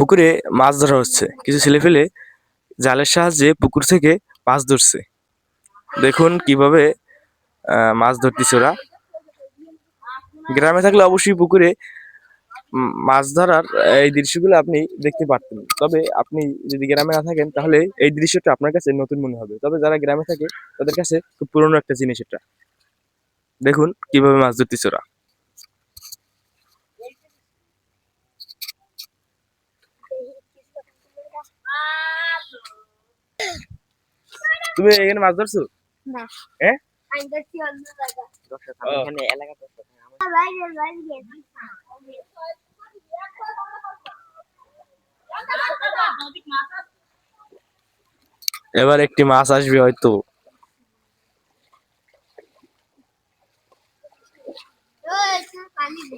পুকুরে মাছ ধরা হচ্ছে, কিছু ছেলেপেলে জালের সাহায্যে পুকুর থেকে মাছ ধরছে। দেখুন কিভাবে মাছ ধরতেছে ওরা। গ্রামে থাকলে অবশ্যই পুকুরে মাছ ধরার এই দৃশ্যগুলো আপনি দেখতে পারতেন, তবে আপনি যদি গ্রামে না থাকেন তাহলে এই দৃশ্যটা আপনার কাছে নতুন মনে হবে, তবে যারা গ্রামে থাকে তাদের কাছে খুব পুরনো একটা জিনিস এটা। দেখুন কিভাবে মাছ ধরতেছে ওরা। তুমি এখানে মাছ ধরছো? না, হ্যাঁ, আমি দেখছি অন্য জায়গা। এখানে এলাকা বাইরে বাইরে গেছি। এবার একটি মাছ আসবে হয়তো। ওই পানি দে।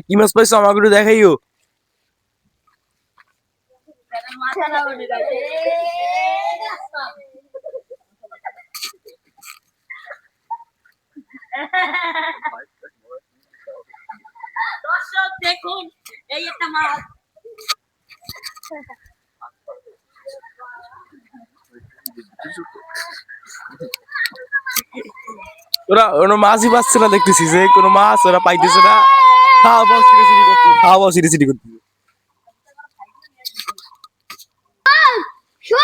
কি মাছ পাইছো আমাকে একটু দেখাইও। মাথাটা উঠে গেছে। দর্শক দেখুন, এই একটা মাছ। ওরা কোনো মাছই পাচ্ছে না, দেখতেছি যে কোনো মাছ ওরা পাইতেছে না। খাওয়া পাওয়া সিরিসিরি করতেছে, খাওয়া পাওয়া সিরিসিরি করতেছে।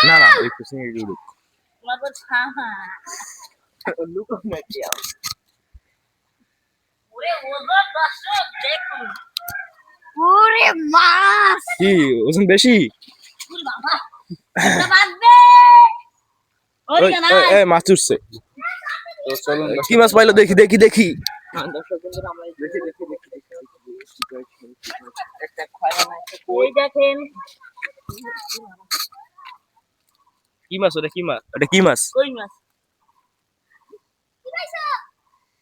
না না, একটু সিঙ্গি উড়ুক। মাগো ছাহা। লুকো নাকি আও। ওরে ওজন দর্শক দেখুন। ওরে মাছ! কি ওজন বেশি? ওরে বাবা। এটা বাঁধবে। ওরে ওই না। এই মাছ উঠছে। তো চলুন কি মাছ পাইলো দেখি দেখি দেখি। দর্শক বন্ধুরা আমরা দেখি একটা খয়রা না একটা কই দেখেন। কি মাছ ওটা? কি মাছ ওটা? কি মাছ? কই মাছ।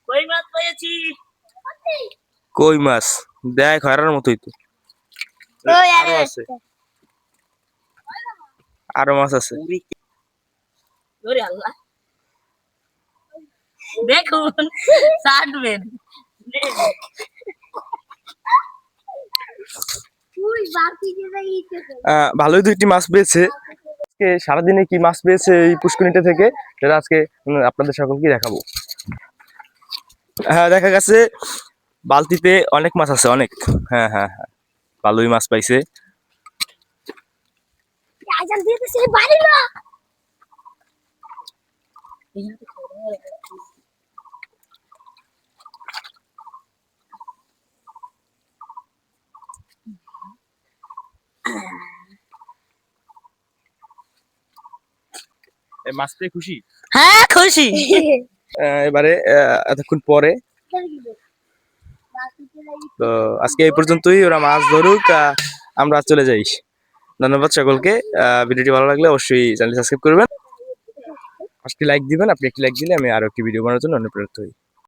কই মাছ পেয়েছি। কই মাছ দেখ খয়রার মতোই তো। ওই আরো আছে, আরো মাছ আছে। ওরে আল্লাহ। দেখুন ছাড়বেন। তুই বাকি যেটা ইচ্ছে কর। ভালোই দুইটি মাছ পেয়েছে। আজকে সারাদিনে কি মাছ পেয়েছে এই পুষ্করিণীটা থেকে সেটা আজকে আপনাদের সকলকে দেখাবো। হ্যাঁ, দেখা গেছে বালতিতে অনেক মাছ আছে, অনেক। হ্যাঁ হ্যাঁ হ্যাঁ, ভালোই মাছ পাইছে। আজান দিতেছে বাড়ি না। মাছ পেয়ে খুশি? হ্যাঁ খুশি। এবারে এতক্ষণ পরে তো আজকে এই পর্যন্তই, ওরা মাছ ধরুক, আমরা চলে যাই। ধন্যবাদ সকলকে। ভিডিওটি ভালো লাগলে অবশ্যই চ্যানেল সাবস্ক্রাইব করবেন, একটি লাইক দিবেন। আপনি একটি লাইক দিলে আমি আরো একটি ভিডিও বানানোর জন্য অনুপ্রাণিত হই।